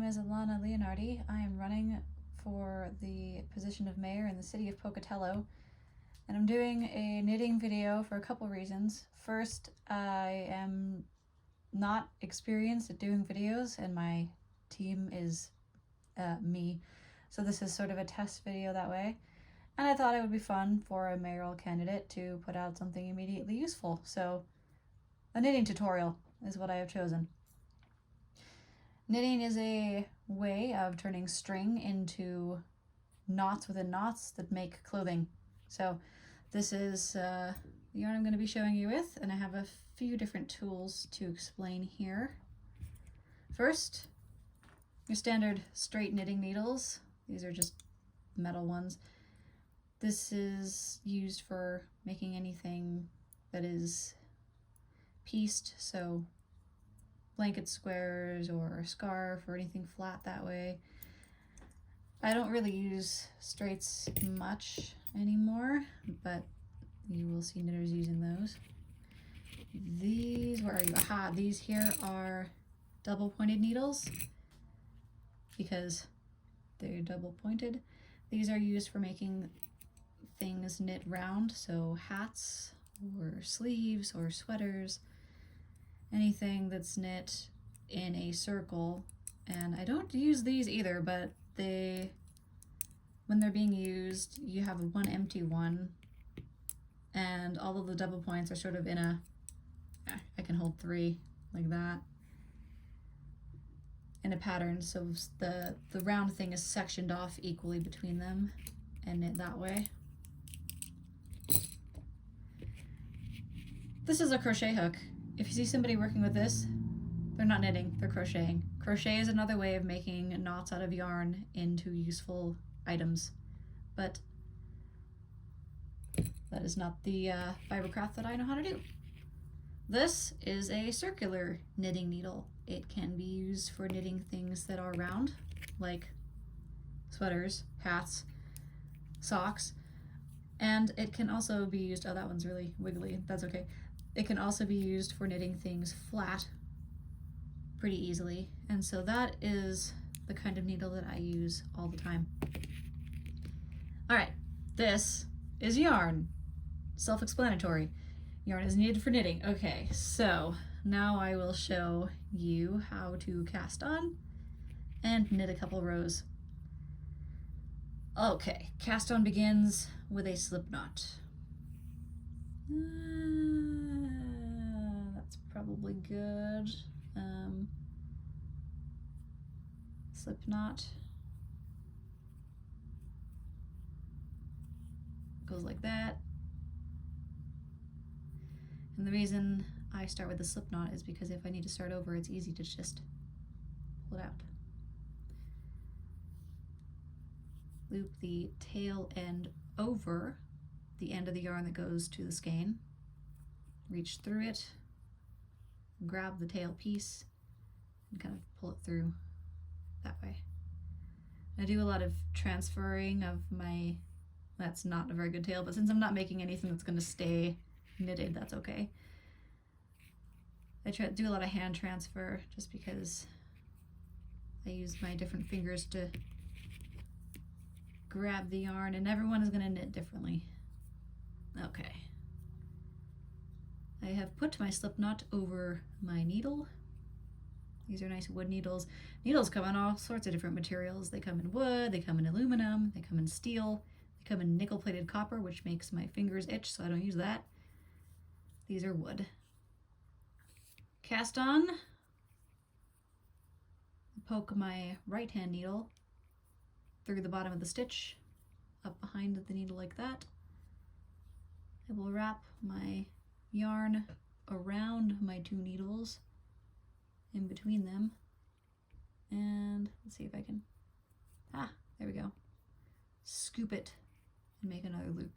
is Alana Leonardi. I am running for the position of mayor in the city of Pocatello, and I'm doing a knitting video for a couple reasons. First, I am not experienced at doing videos, and my team is me, so this is sort of a test video that way. And I thought it would be fun for a mayoral candidate to put out something immediately useful, so a knitting tutorial is what I have chosen. Knitting is a way of turning string into knots within knots that make clothing. So this is the yarn I'm going to be showing you with, and I have a few different tools to explain here. First, your standard straight knitting needles. These are just metal ones. This is used for making anything that is pieced, so blanket squares or a scarf or anything flat that way. I don't really use straights much anymore, but you will see knitters using those. These, where are you? Aha, these here are double pointed needles because they're double pointed. These are used for making things knit round, so hats or sleeves or sweaters, anything that's knit in a circle. And I don't use these either, but when they're being used, you have one empty one, and all of the double points are sort of in a, I can hold three like that, in a pattern, so the round thing is sectioned off equally between them and knit that way. This is a crochet hook. If you see somebody working with this, they're not knitting, they're crocheting. Crochet is another way of making knots out of yarn into useful items, but that is not the fibercraft that I know how to do. This is a circular knitting needle. It can be used for knitting things that are round, like sweaters, hats, socks, and it can also be used, oh, that one's really wiggly, that's okay. It can also be used for knitting things flat pretty easily, and so that is the kind of needle that I use all the time. All right, this is yarn. Self-explanatory. Yarn is needed for knitting. Okay, so now I will show you how to cast on and knit a couple rows. Okay, cast on begins with a slip knot. That's probably good. Slip knot goes like that. And the reason I start with the slip knot is because if I need to start over, it's easy to just pull it out. Loop the tail end over the end of the yarn that goes to the skein. Reach through it, grab the tail piece, and kind of pull it through that way. I do a lot of transferring of my, that's not a very good tail, but since I'm not making anything that's going to stay knitted, that's okay. I do a lot of hand transfer just because I use my different fingers to grab the yarn, and everyone is going to knit differently. Okay. I have put my slip knot over my needle. These are nice wood needles. Needles come in all sorts of different materials. They come in wood, they come in aluminum, they come in steel, they come in nickel-plated copper, which makes my fingers itch, so I don't use that. These are wood. Cast on. Poke my right hand needle through the bottom of the stitch, up behind the needle like that. I will wrap my yarn around my two needles in between them, and let's see if I can, there we go, scoop it and make another loop,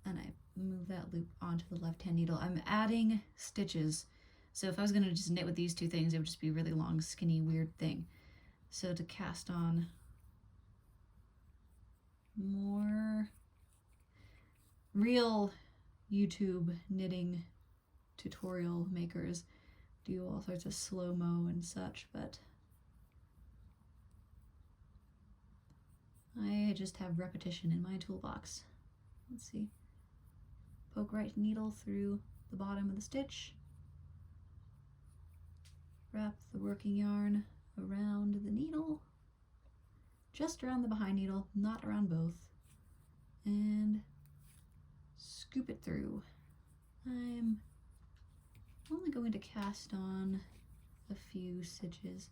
and I move that loop onto the left hand needle. I'm adding stitches, so if I was going to just knit with these two things, it would just be a really long, skinny, weird thing. So to cast on more real YouTube knitting tutorial makers do all sorts of slow-mo and such, but I just have repetition in my toolbox. Let's see. Poke right needle through the bottom of the stitch. Wrap the working yarn around the needle, just around the behind needle, not around both, and scoop it through. I'm only going to cast on a few stitches.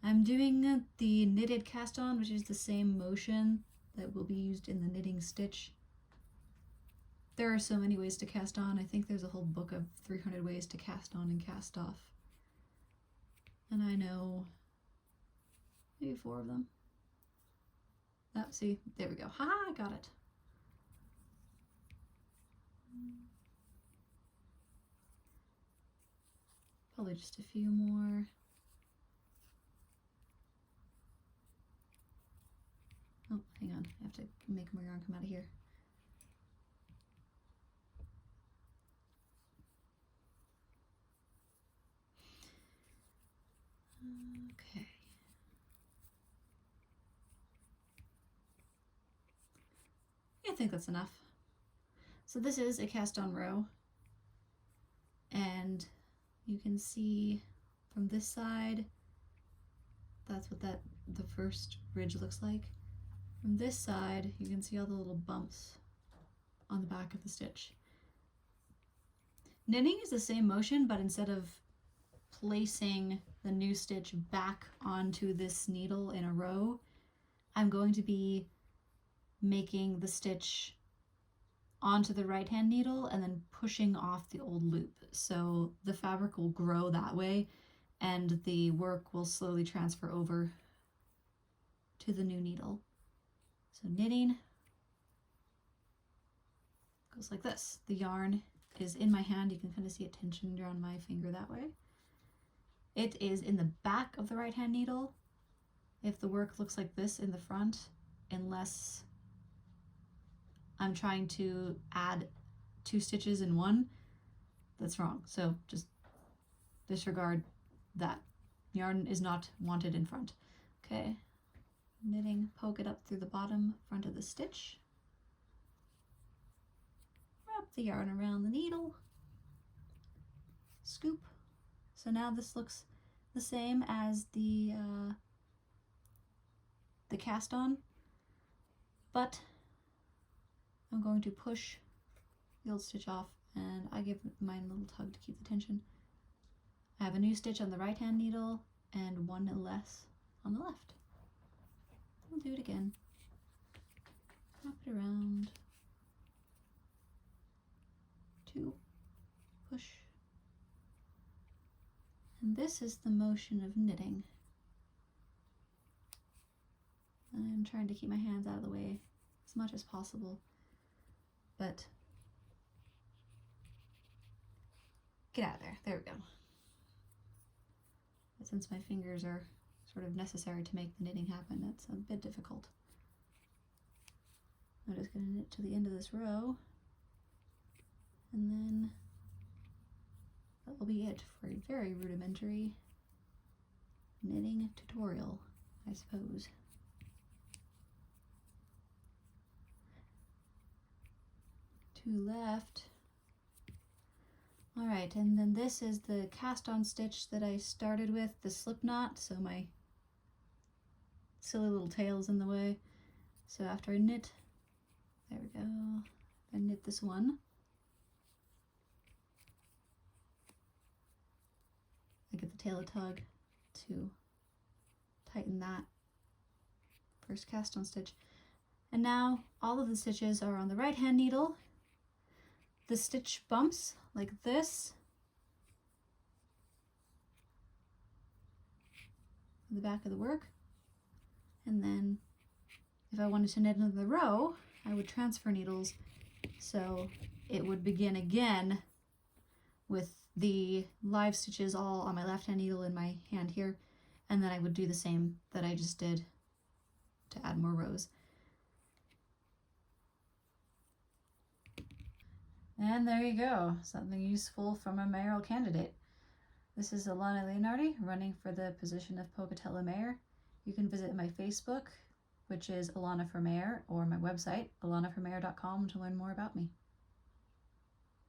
I'm doing the knitted cast on, which is the same motion that will be used in the knitting stitch. There are so many ways to cast on. I think there's a whole book of 300 ways to cast on and cast off. And I know maybe 4 of them. Oh, see, there we go. Ha, I got it. Probably just a few more. Oh, hang on. I have to make more yarn come out of here. Okay. I think that's enough. So this is a cast on row, and you can see from this side, that's what the first ridge looks like. From this side, you can see all the little bumps on the back of the stitch. Knitting is the same motion, but instead of placing the new stitch back onto this needle in a row, I'm going to be making the stitch onto the right hand needle and then pushing off the old loop. So the fabric will grow that way and the work will slowly transfer over to the new needle. So knitting goes like this. The yarn is in my hand. You can kind of see it tensioned around my finger that way. It is in the back of the right hand needle if the work looks like this in the front, unless I'm trying to add 2 stitches in one. That's wrong. So just disregard that. Yarn is not wanted in front. Okay. Knitting, poke it up through the bottom front of the stitch. Wrap the yarn around the needle. Scoop. So now this looks the same as the cast on, but I'm going to push the old stitch off, and I give mine a little tug to keep the tension. I have a new stitch on the right hand needle and 1 less on the left. We'll do it again. Wrap it around. 2, push. And this is the motion of knitting. I'm trying to keep my hands out of the way as much as possible, but get out of there. There we go. But since my fingers are sort of necessary to make the knitting happen, it's a bit difficult. I'm just going to knit to the end of this row, and then that will be it for a very rudimentary knitting tutorial, I suppose. Two left. All right, and then this is the cast on stitch that I started with, the slip knot, so my silly little tail's in the way. So after I knit, there we go, I knit this one. I get the tail a tug to tighten that first cast on stitch. And now all of the stitches are on the right hand needle. The stitch bumps like this in the back of the work. And then if I wanted to knit another row, I would transfer needles, so it would begin again with the live stitches all on my left hand needle in my hand here, and then I would do the same that I just did to add more rows. And there you go, something useful from a mayoral candidate. This is Alana Leonardi running for the position of Pocatello Mayor. You can visit my Facebook, which is Alana for Mayor, or my website, alanaformayor.com, to learn more about me.